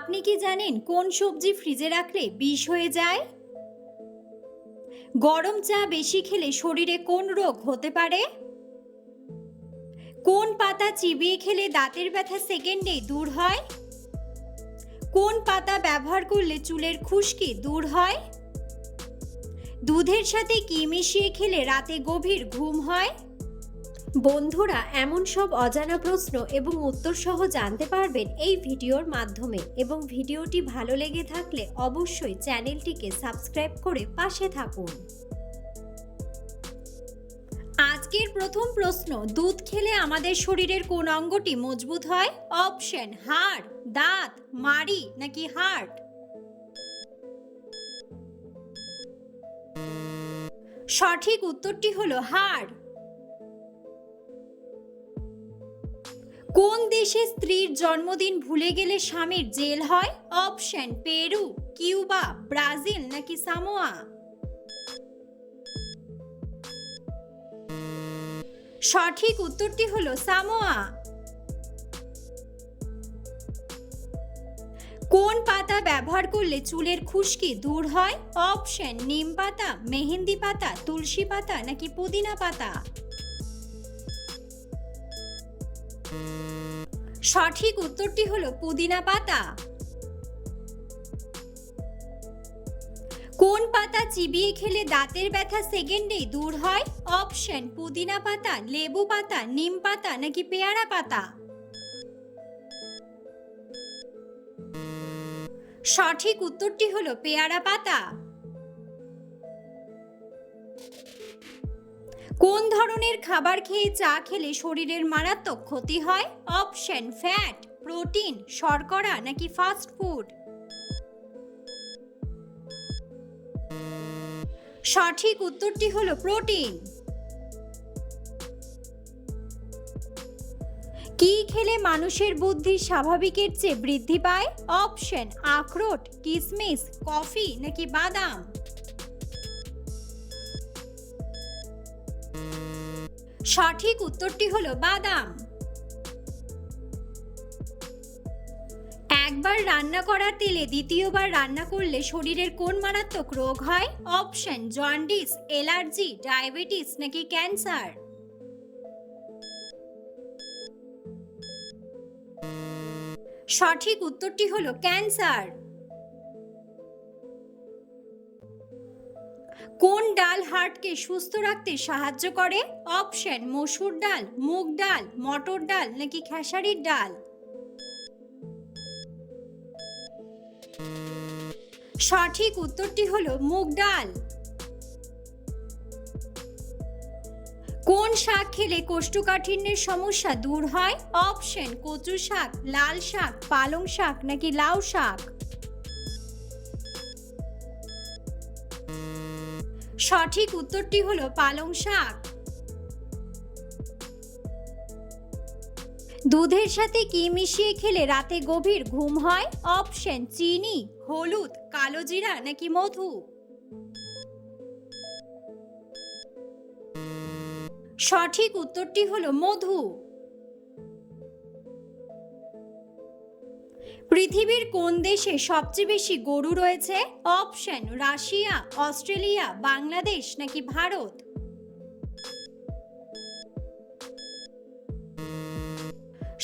আপনি কি জানেন কোন সবজি ফ্রিজে রাখলে বিষ হয়ে যায়? গরম চা বেশি খেলে শরীরে কোন রোগ হতে পারে? কোন পাতা চিবিয়ে খেলে দাঁতের ব্যথা সেকেন্ডেই দূর হয়? কোন পাতা ব্যবহার করলে চুলের খুশকি দূর হয়? দুধের সাথে কি মিশিয়ে খেলে রাতে গভীর ঘুম হয়? বন্ধুরা, এমন সব অজানা প্রশ্ন এবং উত্তর সহ জানতে পারবেন এই ভিডিওর মাধ্যমে, এবং ভিডিওটি ভালো লেগে থাকলে অবশ্যই চ্যানেলটিকে সাবস্ক্রাইব করে পাশে থাকুন। আজকের প্রথম প্রশ্ন, দুধ খেলে আমাদের শরীরের কোন অঙ্গটি মজবুত হয়? অপশন: হাড়, দাঁত, মাড়ি নাকি হার্ট? সঠিক উত্তরটি হলো হাড়। কোন দেশে স্ত্রীর জন্মদিন ভুলে গেলে স্বামীর জেল হয়? অপশন: পেরু, কিউবা, ব্রাজিল নাকি সামোয়া? সঠিক উত্তরটি হলো সামোয়া। কোন পাতা ব্যবহার করলে চুলের খুশকি দূর হয়? অপশন: নিম পাতা, মেহেন্দি পাতা, তুলসী পাতা নাকি পুদিনা পাতা? সঠিক উত্তরটি হলো পুদিনা পাতা। কোন পাতা চিবিয়ে খেলে দাঁতের ব্যথা সেকেন্ডেই দূর হয়? অপশন: পুদিনা পাতা, লেবু পাতা, নিম পাতা নাকি পেয়ারা পাতা? সঠিক উত্তরটি হলো পেয়ারা পাতা। কোন ধরনের খাবার খেয়ে চা খেলে শরীরের মারাত্মক ক্ষতি হয়? অপশন: ফ্যাট, প্রোটিন, শর্করা নাকি ফাস্ট ফুড? সঠিক উত্তরটি হলো প্রোটিন। কি খেলে মানুষের বুদ্ধি স্বাভাবিকের চেয়ে বৃদ্ধি পায়? অপশন: আখরোট, কিশমিশ, কফি নাকি বাদাম? সঠিক উত্তরটি হলো বাদাম। একবার রান্না করা তেলে দ্বিতীয়বার রান্না করলে শরীরের কোন মারাত্মক রোগ হয়? অপশন: জন্ডিস, অ্যালার্জি, ডায়াবেটিস নাকি ক্যান্সার? সঠিক উত্তরটি হলো ক্যান্সার। কোন ডাল হার্টকে সুস্থ রাখতে সাহায্য করে? অপশন: মসুর ডাল, মুগ ডাল, মটর ডাল নাকি খেসারির ডাল? সঠিক উত্তরটি হলো মুগ ডাল। কোন শাক খেলে কোষ্ঠকাঠিন্যের সমস্যা দূর হয়? অপশন: কচু শাক, লাল শাক, পালং শাক নাকি লাউ শাক? সঠিক উত্তরটি হলো পালং শাক। দুধের সাথে কি মিশিয়ে খেলে রাতে গভীর ঘুম হয়? অপশন: চিনি, হলুদ, কালো জিরা নাকি মধু? সঠিক উত্তরটি হলো মধু। পৃথিবীর কোন দেশে সবচেয়ে বেশি গরু রয়েছে? অপশন: রাশিয়া, অস্ট্রেলিয়া, বাংলাদেশ নাকি ভারত?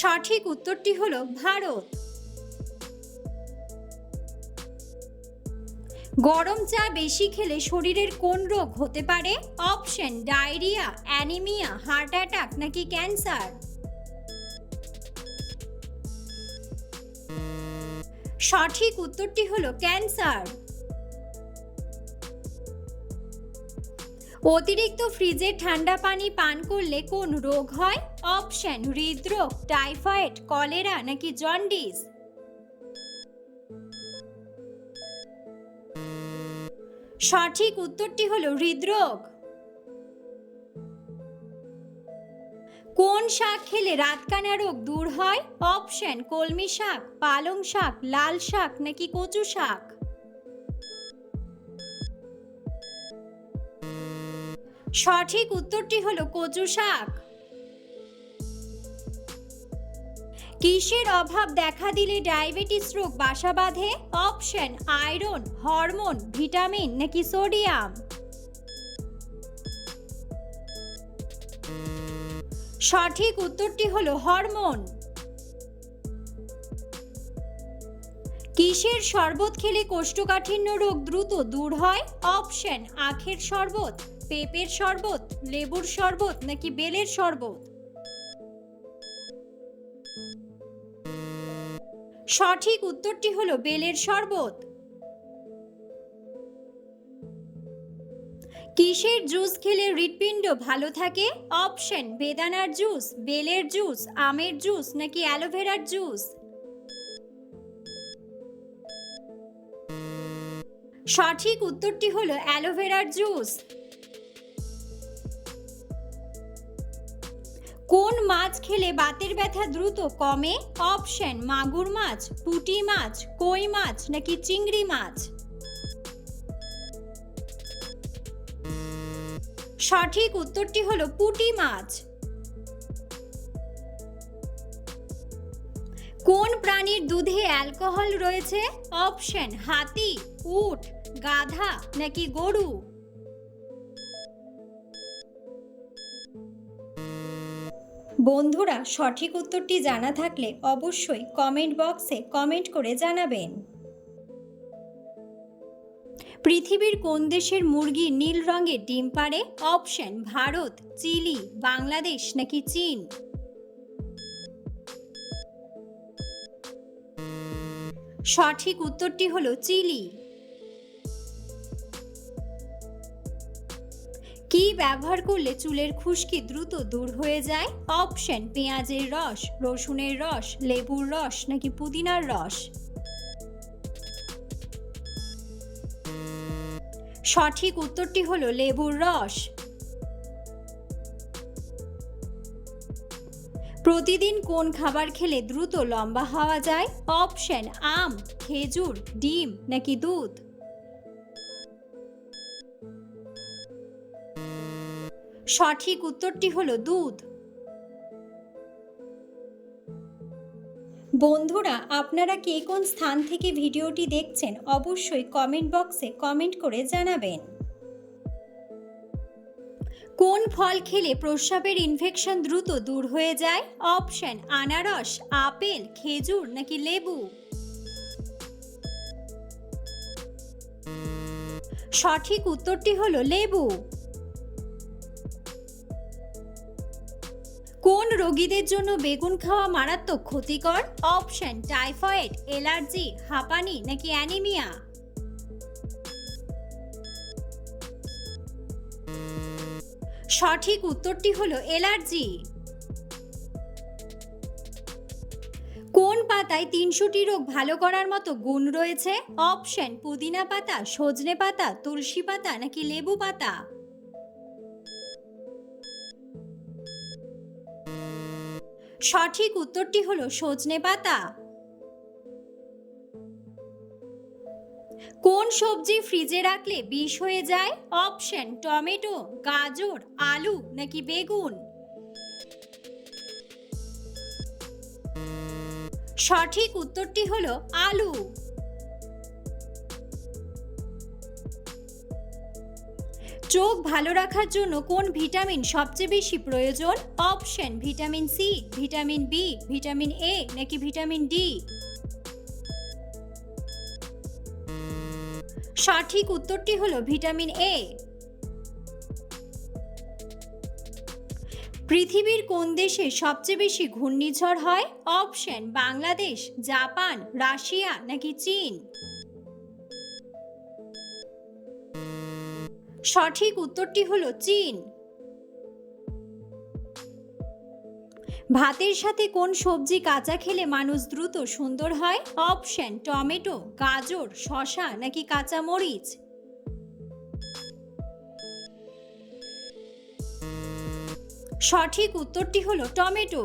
সঠিক উত্তরটি হলো ভারত। গরম চা বেশি খেলে শরীরের কোন রোগ হতে পারে? Option: diarrhoea, anaemia, heart attack নাকি ক্যান্সার? সঠিক উত্তরটি হলো ক্যান্সার। অতিরিক্ত ফ্রিজে ঠান্ডা পানি পান করলে কোন রোগ হয়? অপশন: হৃদরোগ, টাইফয়েড, কলেরা নাকি জন্ডিস? সঠিক উত্তরটি হলো হৃদরোগ। কোন শাক খেলে রাতকানা রোগ দূর হয়? অপশন: কলমি শাক, পালং শাক, লাল শাক নাকি কচু শাক? সঠিক উত্তরটি হলো কচু শাক। কিসের অভাব দেখা দিলে ডায়াবেটিস রোগ বাসা বাঁধে? অপশন আয়রন, হরমোন, ভিটামিন নাকি সোডিয়াম। সঠিক উত্তরটি হলো হরমোন। কিসের শরবত খেলে কোষ্ঠকাঠিন্য রোগ দ্রুত দূর হয়? অপশন আখের শরবত, পেঁপের শরবত, লেবুর শরবত নাকি বেলের শরবত। সঠিক উত্তরটি হলো বেলের শরবত। কিসের জুস খেলে হৃৎপিণ্ড ভালো থাকে? অপশন বেদানার জুস, বেলের জুস, আমের জুস নাকি অ্যালোভেরার জুস। সঠিক উত্তরটি হলো অ্যালোভেরার জুস। কোন মাছ খেলে বাতের ব্যথা দ্রুত কমে? অপশন মাগুর মাছ, পুঁটি মাছ, কই মাছ নাকি চিংড়ি মাছ। সঠিক উত্তরটি হলো পুঁটি মাছ। কোন প্রাণীর দুধে অ্যালকোহল রয়েছে? অপশন হাতি, উট, গাধা নাকি গরু। বন্ধুরা, সঠিক উত্তরটি জানা থাকলে অবশ্যই কমেন্ট বক্সে কমেন্ট করে জানাবেন। পৃথিবীর কোন দেশের মুরগি নীল রঙের ডিম পাড়ে? অপশন ভারত, চিলি, বাংলাদেশ নাকি চীন। সঠিক উত্তরটি হলো চিলি। কি ব্যবহার করলে চুলের খুশকি দ্রুত দূর হয়ে যায়? অপশন পেঁয়াজের রস, রসুনের রস, লেবুর রস নাকি পুদিনার রস। সঠিক উত্তরটি হলো লেবুর রস। প্রতিদিন কোন খাবার খেলে দ্রুত লম্বা হওয়া যায়? অপশন আম, খেজুর, ডিম নাকি দুধ। সঠিক উত্তরটি হলো দুধ। বন্ধুরা, আপনারা কে কোন স্থান থেকে ভিডিওটি দেখছেন অবশ্যই কমেন্ট বক্সে কমেন্ট করে জানাবেন। কোন ফল খেলে প্রস্রাবের ইনফেকশন দ্রুত দূর হয়ে যায়? অপশন আনারস, আপেল, খেজুর নাকি লেবু। সঠিক উত্তরটি হলো লেবু। কোন রোগীদের জন্য বেগুন খাওয়া মারাত্মক ক্ষতিকর? অপশন টাইফয়েড, অ্যালার্জি, হাঁপানি নাকি অ্যানিমিয়া। সঠিক উত্তরটি হলো অ্যালার্জি। কোন পাতায় 300টি রোগ ভালো করার মতো গুণ রয়েছে? অপশন পুদিনা পাতা, সজনে পাতা, তুলসী পাতা নাকি লেবু পাতা। সঠিক উত্তরটি হলো সজনে পাতা। কোন সবজি ফ্রিজে রাখলে বিষ হয়ে যায়? অপশন টমেটো, গাজর, আলু নাকি বেগুন। সঠিক উত্তরটি হলো আলু। চোখ ভালো রাখার জন্য কোন ভিটামিন সবচেয়ে বেশি প্রয়োজন? Option vitamin C, vitamin B, vitamin A নাকি ভিটামিন ডি। সঠিক উত্তরটি হলো ভিটামিন এ। পৃথিবীর কোন দেশে সবচেয়ে বেশি ঘূর্ণিঝড় হয়? অপশন বাংলাদেশ, জাপান, রাশিয়া নাকি চীন। সঠিক উত্তরটি হলো চীন। ভাতের সাথে কোন সবজি কাঁচা খেলে মানুষ দ্রুত সুন্দর হয়? অপশন টমেটো, গাজর, শসা নাকি কাঁচা মরিচ। সঠিক উত্তরটি হলো টমেটো।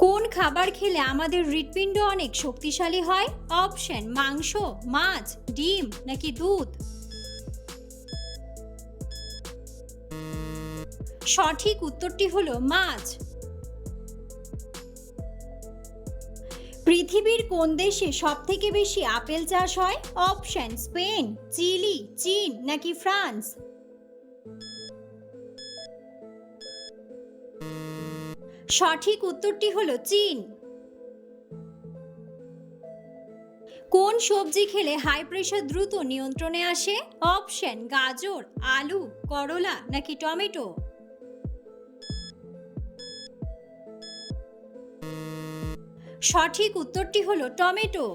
কোন খাবার খেলে আমাদের হৃৎপিণ্ড অনেক শক্তিশালী হয়? অপশন মাংস, মাছ, ডিম নাকি দুধ। সঠিক উত্তরটি হলো মাছ। পৃথিবীর কোন দেশে সবথেকে বেশি আপেল চাষ হয়? অপশন স্পেন, চিলি, চীন নাকি ফ্রান্স? সঠিক উত্তরটি হলো চীন। কোন সবজি খেলে হাই প্রেশার দ্রুত নিয়ন্ত্রণে আসে? অপশন গাজর, আলু, করলা নাকি টমেটো? সঠিক উত্তরটি হলো টমেটো।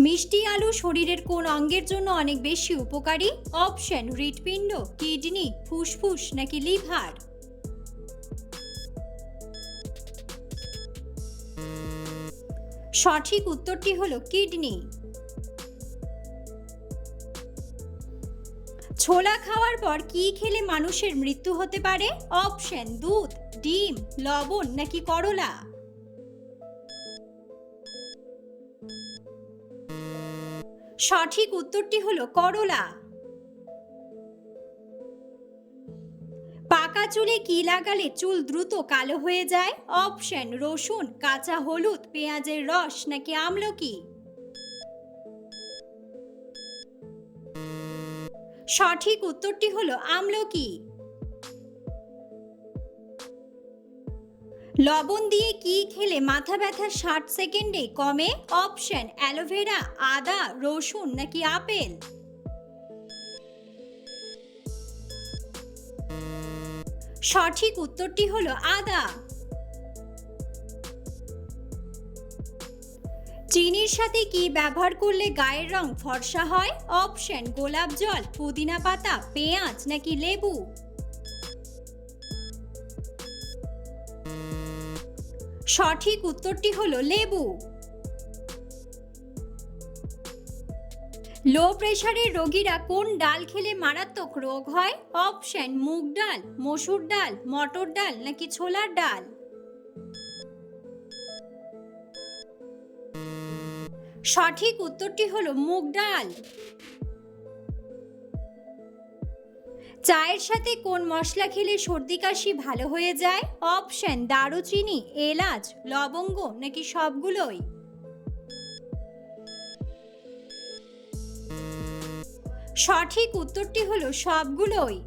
মিষ্টি আলু শরীরের কোন অঙ্গের জন্য অনেক বেশি উপকারী? অপশন হৃৎপিণ্ড, কিডনি, ফুসফুস নাকি লিভার? সঠিক উত্তরটি হলো কিডনি। ছোলা খাওয়ার পর কি খেলে মানুষের মৃত্যু হতে পারে? অপশন দুধ, ডিম, লবণ নাকি করলা? সঠিক উত্তরটি হলো করলা। পাকা চুলে কি লাগালে চুল দ্রুত কালো হয়ে যায়? অপশন রসুন, কাঁচা হলুদ, পেঁয়াজের রস নাকি আমলকি? সঠিক উত্তরটি হলো আমলকি। লবণ দিয়ে কি খেলে মাথা ব্যথা 60 সেকেন্ডে কমে? অপশন অ্যালোভেরা, আদা, রসুন নাকি আপেল? সঠিক উত্তরটি হলো আদা। চিনির সাথে কি ব্যবহার করলে গায়ের রং ফর্সা হয়? অপশন গোলাপ জল, পুদিনা পাতা, পেঁয়াজ নাকি লেবু? সঠিক উত্তরটি হলো লেবু। লো প্রেসারের রোগীরা কোন ডাল খেলে মারাত্মক রোগ হয়? অপশন মুগ ডাল, মসুর ডাল, মটর ডাল নাকি ছোলার ডাল? সঠিক উত্তরটি হলো মুগ ডাল। চায়ের সাথে কোন মশলা খেলে সর্দি কাশি ভালো হয়ে যায়? অপশন দারুচিনি, এলাচ, লবঙ্গ নাকি সবগুলোই? সঠিক উত্তরটি হলো সবগুলোই।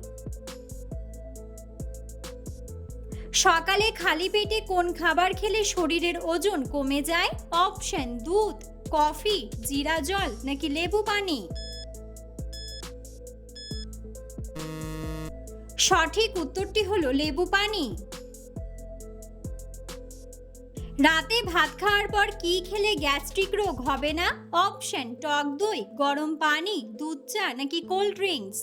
সকালে খালি পেটে কোন খাবার খেলে শরীরের ওজন কমে যায়? অপশন দুধ, কফি, জিরা জল নাকি লেবু পানি? সঠিক উত্তরটি হলো লেবু পানি। রাতে ভাত খাওয়ার পর কি খেলে গ্যাস্ট্রিক রোগ হবে না? অপশন টক দই, গরম পানি, দুধ চা নাকি কোল্ড ড্রিঙ্কস?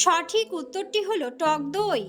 সঠিক উত্তরটি হলো টক দই।